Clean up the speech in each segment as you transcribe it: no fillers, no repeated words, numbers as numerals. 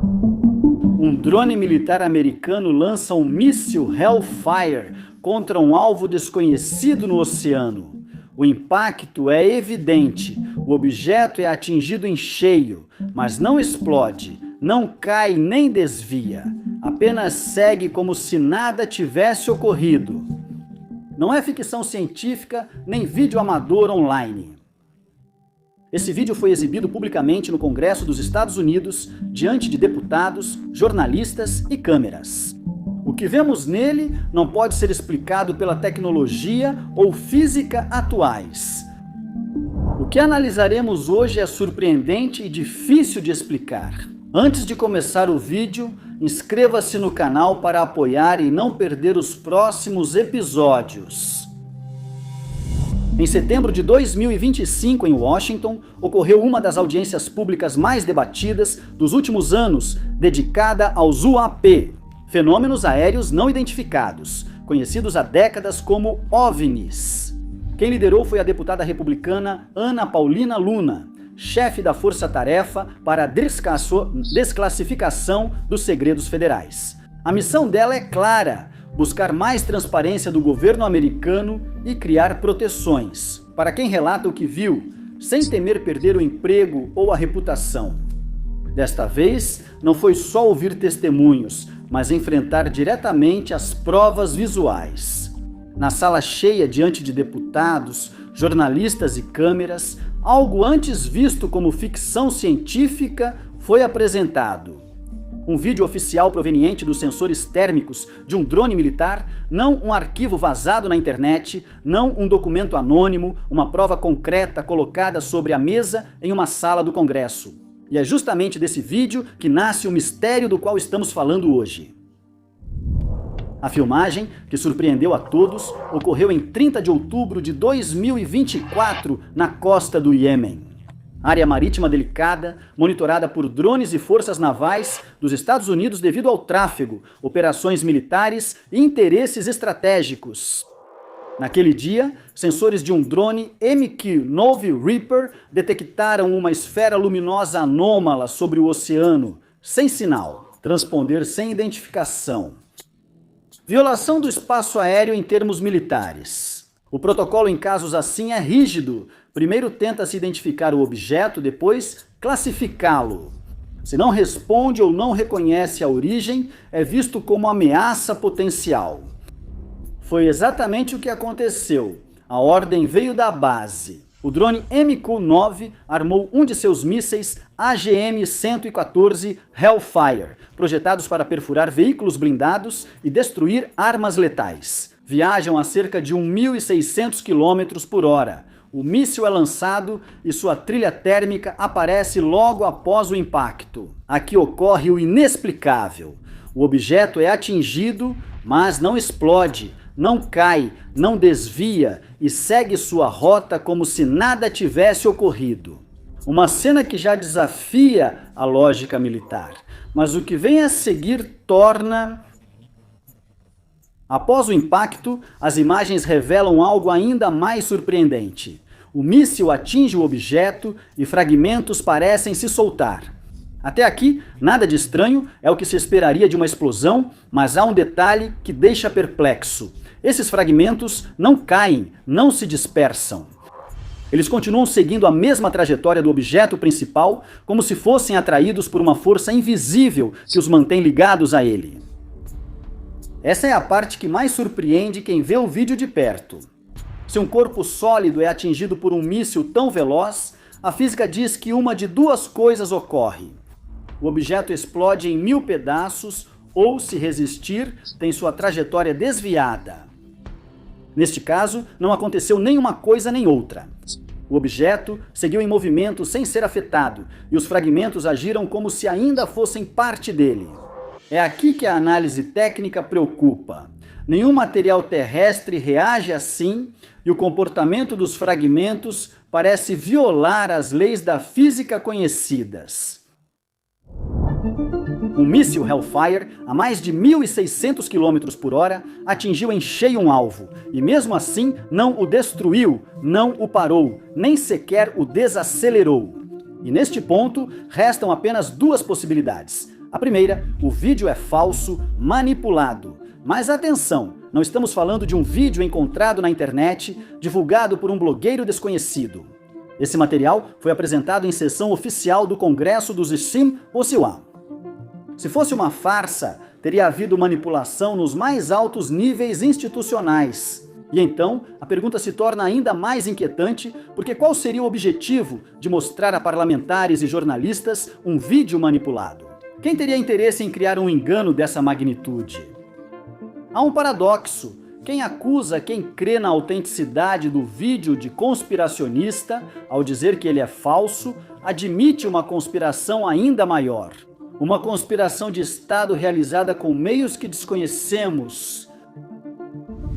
Um drone militar americano lança um míssil Hellfire contra um alvo desconhecido no oceano. O impacto é evidente, o objeto é atingido em cheio, mas não explode, não cai nem desvia, apenas segue como se nada tivesse ocorrido. Não é ficção científica nem vídeo amador online. Esse vídeo foi exibido publicamente no Congresso dos Estados Unidos, diante de deputados, jornalistas e câmeras. O que vemos nele não pode ser explicado pela tecnologia ou física atuais. O que analisaremos hoje é surpreendente e difícil de explicar. Antes de começar o vídeo, inscreva-se no canal para apoiar e não perder os próximos episódios. Em setembro de 2025, em Washington, ocorreu uma das audiências públicas mais debatidas dos últimos anos, dedicada aos UAP, fenômenos aéreos não identificados, conhecidos há décadas como OVNIs. Quem liderou foi a deputada republicana Ana Paulina Luna, chefe da Força-Tarefa para a desclassificação dos segredos federais. A missão dela é clara: buscar mais transparência do governo americano e criar proteções para quem relata o que viu, sem temer perder o emprego ou a reputação. Desta vez, não foi só ouvir testemunhos, mas enfrentar diretamente as provas visuais. Na sala cheia, diante de deputados, jornalistas e câmeras, algo antes visto como ficção científica foi apresentado. Um vídeo oficial proveniente dos sensores térmicos de um drone militar, não um arquivo vazado na internet, não um documento anônimo, uma prova concreta colocada sobre a mesa em uma sala do Congresso. E é justamente desse vídeo que nasce o mistério do qual estamos falando hoje. A filmagem, que surpreendeu a todos, ocorreu em 30 de outubro de 2024 na costa do Iêmen. Área marítima delicada, monitorada por drones e forças navais dos Estados Unidos devido ao tráfego, operações militares e interesses estratégicos. Naquele dia, sensores de um drone MQ-9 Reaper detectaram uma esfera luminosa anômala sobre o oceano, sem sinal. Transponder sem identificação. Violação do espaço aéreo em termos militares. O protocolo em casos assim é rígido. Primeiro tenta-se identificar o objeto, depois classificá-lo. Se não responde ou não reconhece a origem, é visto como ameaça potencial. Foi exatamente o que aconteceu. A ordem veio da base. O drone MQ-9 armou um de seus mísseis AGM-114 Hellfire, projetados para perfurar veículos blindados e destruir armas letais. Viajam a cerca de 1.600 km por hora. O míssil é lançado e sua trilha térmica aparece logo após o impacto. Aqui ocorre o inexplicável. O objeto é atingido, mas não explode, não cai, não desvia e segue sua rota como se nada tivesse ocorrido. Uma cena que já desafia a lógica militar, mas o que vem a seguir torna... Após o impacto, as imagens revelam algo ainda mais surpreendente. O míssil atinge o objeto e fragmentos parecem se soltar. Até aqui, nada de estranho, é o que se esperaria de uma explosão, mas há um detalhe que deixa perplexo. Esses fragmentos não caem, não se dispersam. Eles continuam seguindo a mesma trajetória do objeto principal, como se fossem atraídos por uma força invisível que os mantém ligados a ele. Essa é a parte que mais surpreende quem vê o vídeo de perto. Se um corpo sólido é atingido por um míssil tão veloz, a física diz que uma de duas coisas ocorre. O objeto explode em 1000 pedaços ou, se resistir, tem sua trajetória desviada. Neste caso, não aconteceu nem uma coisa nem outra. O objeto seguiu em movimento sem ser afetado e os fragmentos agiram como se ainda fossem parte dele. É aqui que a análise técnica preocupa. Nenhum material terrestre reage assim e o comportamento dos fragmentos parece violar as leis da física conhecidas. Um míssil Hellfire, a mais de 1.600 km por hora, atingiu em cheio um alvo, e mesmo assim não o destruiu, não o parou, nem sequer o desacelerou. E neste ponto, restam apenas duas possibilidades. A primeira, o vídeo é falso, manipulado. Mas atenção, não estamos falando de um vídeo encontrado na internet, divulgado por um blogueiro desconhecido. Esse material foi apresentado em sessão oficial do Congresso dos Estados Unidos. Se fosse uma farsa, teria havido manipulação nos mais altos níveis institucionais. E então, a pergunta se torna ainda mais inquietante, porque qual seria o objetivo de mostrar a parlamentares e jornalistas um vídeo manipulado? Quem teria interesse em criar um engano dessa magnitude? Há um paradoxo. Quem acusa quem crê na autenticidade do vídeo de conspiracionista, ao dizer que ele é falso, admite uma conspiração ainda maior. Uma conspiração de Estado realizada com meios que desconhecemos.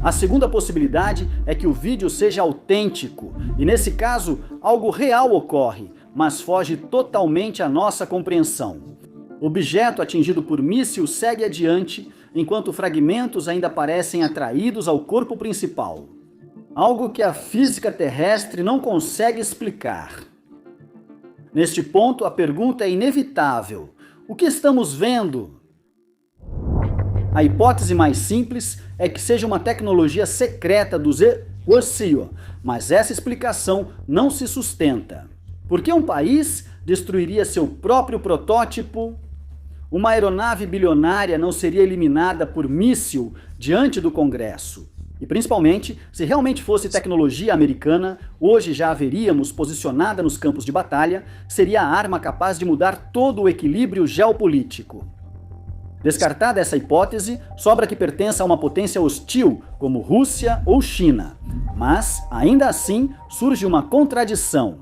A segunda possibilidade é que o vídeo seja autêntico, e nesse caso, algo real ocorre, mas foge totalmente à nossa compreensão. O objeto atingido por míssil segue adiante, enquanto fragmentos ainda parecem atraídos ao corpo principal. Algo que a física terrestre não consegue explicar. Neste ponto, a pergunta é inevitável. O que estamos vendo? A hipótese mais simples é que seja uma tecnologia secreta dos Rusia, mas essa explicação não se sustenta. Por que um país destruiria seu próprio protótipo? Uma aeronave bilionária não seria eliminada por míssil diante do Congresso. E principalmente, se realmente fosse tecnologia americana, hoje já a veríamos posicionada nos campos de batalha, seria a arma capaz de mudar todo o equilíbrio geopolítico. Descartada essa hipótese, sobra que pertença a uma potência hostil, como Rússia ou China. Mas, ainda assim, surge uma contradição.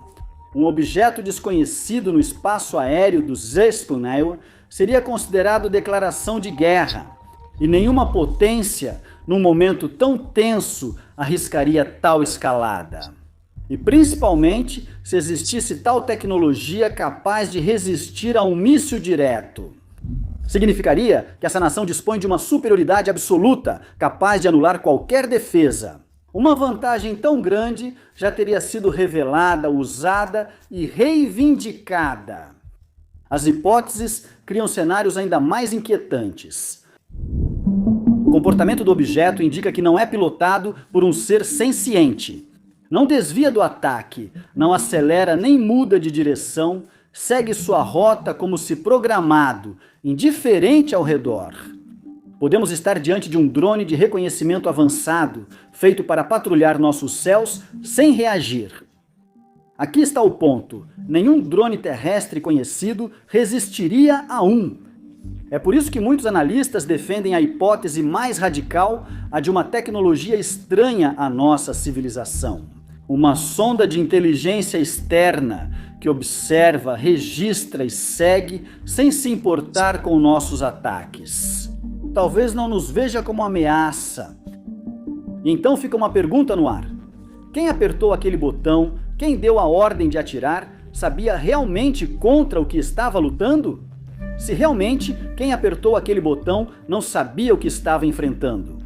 Um objeto desconhecido no espaço aéreo dos Estados Unidos seria considerado declaração de guerra, e nenhuma potência, num momento tão tenso, arriscaria tal escalada. E principalmente se existisse tal tecnologia capaz de resistir a um míssil direto. Significaria que essa nação dispõe de uma superioridade absoluta, capaz de anular qualquer defesa. Uma vantagem tão grande já teria sido revelada, usada e reivindicada. As hipóteses criam cenários ainda mais inquietantes. O comportamento do objeto indica que não é pilotado por um ser senciente. Não desvia do ataque, não acelera nem muda de direção, segue sua rota como se programado, indiferente ao redor. Podemos estar diante de um drone de reconhecimento avançado, feito para patrulhar nossos céus sem reagir. Aqui está o ponto. Nenhum drone terrestre conhecido resistiria a um. É por isso que muitos analistas defendem a hipótese mais radical, a de uma tecnologia estranha à nossa civilização. Uma sonda de inteligência externa que observa, registra e segue sem se importar com nossos ataques. Talvez não nos veja como ameaça. E então fica uma pergunta no ar. Quem apertou aquele botão, quem deu a ordem de atirar, sabia realmente contra o que estava lutando? Se realmente quem apertou aquele botão não sabia o que estava enfrentando.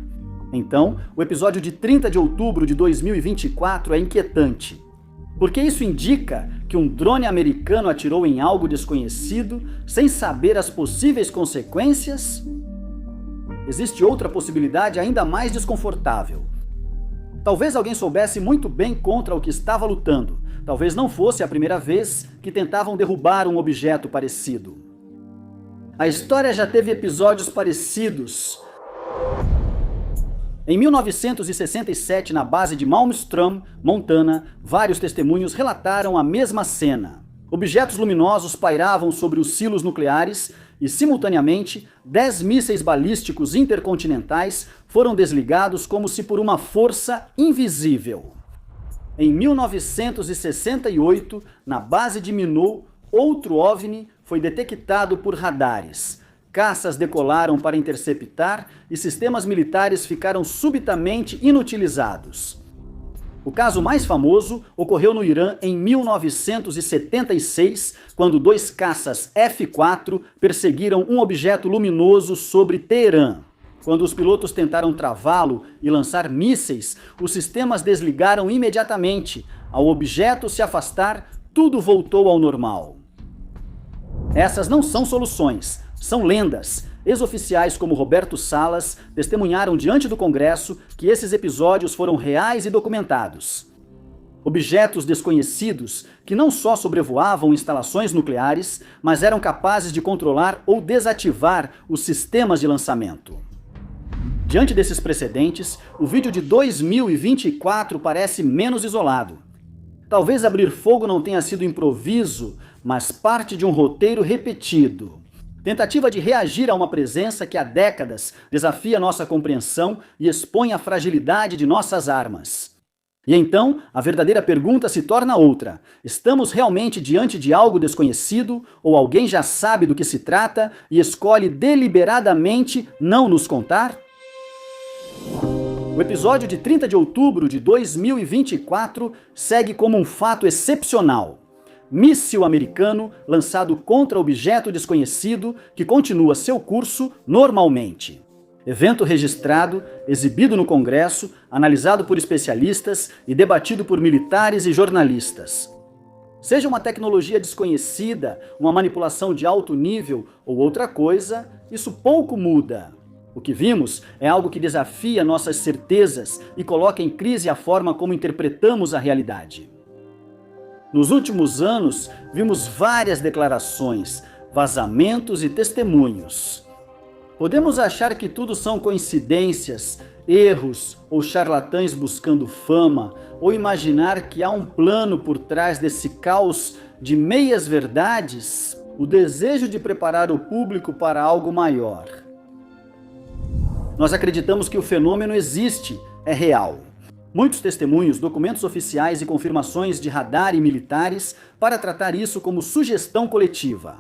Então, o episódio de 30 de outubro de 2024 é inquietante. Porque isso indica que um drone americano atirou em algo desconhecido sem saber as possíveis consequências? Existe outra possibilidade ainda mais desconfortável. Talvez alguém soubesse muito bem contra o que estava lutando. Talvez não fosse a primeira vez que tentavam derrubar um objeto parecido. A história já teve episódios parecidos. Em 1967, na base de Malmstrom, Montana, vários testemunhos relataram a mesma cena. Objetos luminosos pairavam sobre os silos nucleares e, simultaneamente, 10 mísseis balísticos intercontinentais foram desligados como se por uma força invisível. Em 1968, na base de Minot, outro OVNI foi detectado por radares. Caças decolaram para interceptar e sistemas militares ficaram subitamente inutilizados. O caso mais famoso ocorreu no Irã em 1976, quando 2 caças F-4 perseguiram um objeto luminoso sobre Teherã. Quando os pilotos tentaram travá-lo e lançar mísseis, os sistemas desligaram imediatamente. Ao objeto se afastar, tudo voltou ao normal. Essas não são soluções. São lendas. Ex-oficiais como Roberto Salas testemunharam diante do Congresso que esses episódios foram reais e documentados. Objetos desconhecidos que não só sobrevoavam instalações nucleares, mas eram capazes de controlar ou desativar os sistemas de lançamento. Diante desses precedentes, o vídeo de 2024 parece menos isolado. Talvez abrir fogo não tenha sido improviso, mas parte de um roteiro repetido. Tentativa de reagir a uma presença que há décadas desafia nossa compreensão e expõe a fragilidade de nossas armas. E então, a verdadeira pergunta se torna outra. Estamos realmente diante de algo desconhecido, ou alguém já sabe do que se trata e escolhe deliberadamente não nos contar? O episódio de 30 de outubro de 2024 segue como um fato excepcional. Míssil americano lançado contra objeto desconhecido que continua seu curso normalmente. Evento registrado, exibido no Congresso, analisado por especialistas e debatido por militares e jornalistas. Seja uma tecnologia desconhecida, uma manipulação de alto nível ou outra coisa, isso pouco muda. O que vimos é algo que desafia nossas certezas e coloca em crise a forma como interpretamos a realidade. Nos últimos anos, vimos várias declarações, vazamentos e testemunhos. Podemos achar que tudo são coincidências, erros ou charlatães buscando fama, ou imaginar que há um plano por trás desse caos de meias-verdades, o desejo de preparar o público para algo maior. Nós acreditamos que o fenômeno existe, é real. Muitos testemunhos, documentos oficiais e confirmações de radar e militares para tratar isso como sugestão coletiva.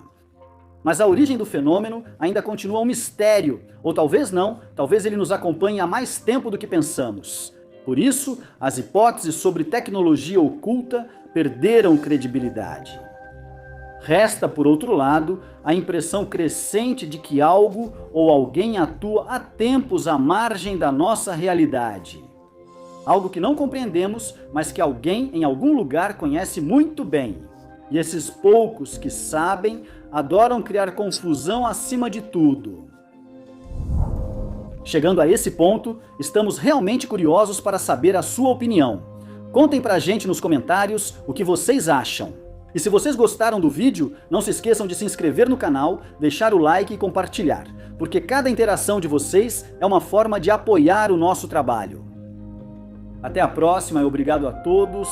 Mas a origem do fenômeno ainda continua um mistério, ou talvez não, talvez ele nos acompanhe há mais tempo do que pensamos. Por isso, as hipóteses sobre tecnologia oculta perderam credibilidade. Resta, por outro lado, a impressão crescente de que algo ou alguém atua há tempos à margem da nossa realidade. Algo que não compreendemos, mas que alguém em algum lugar conhece muito bem. E esses poucos que sabem adoram criar confusão acima de tudo. Chegando a esse ponto, estamos realmente curiosos para saber a sua opinião. Contem pra gente nos comentários o que vocês acham. E se vocês gostaram do vídeo, não se esqueçam de se inscrever no canal, deixar o like e compartilhar, porque cada interação de vocês é uma forma de apoiar o nosso trabalho. Até a próxima e obrigado a todos.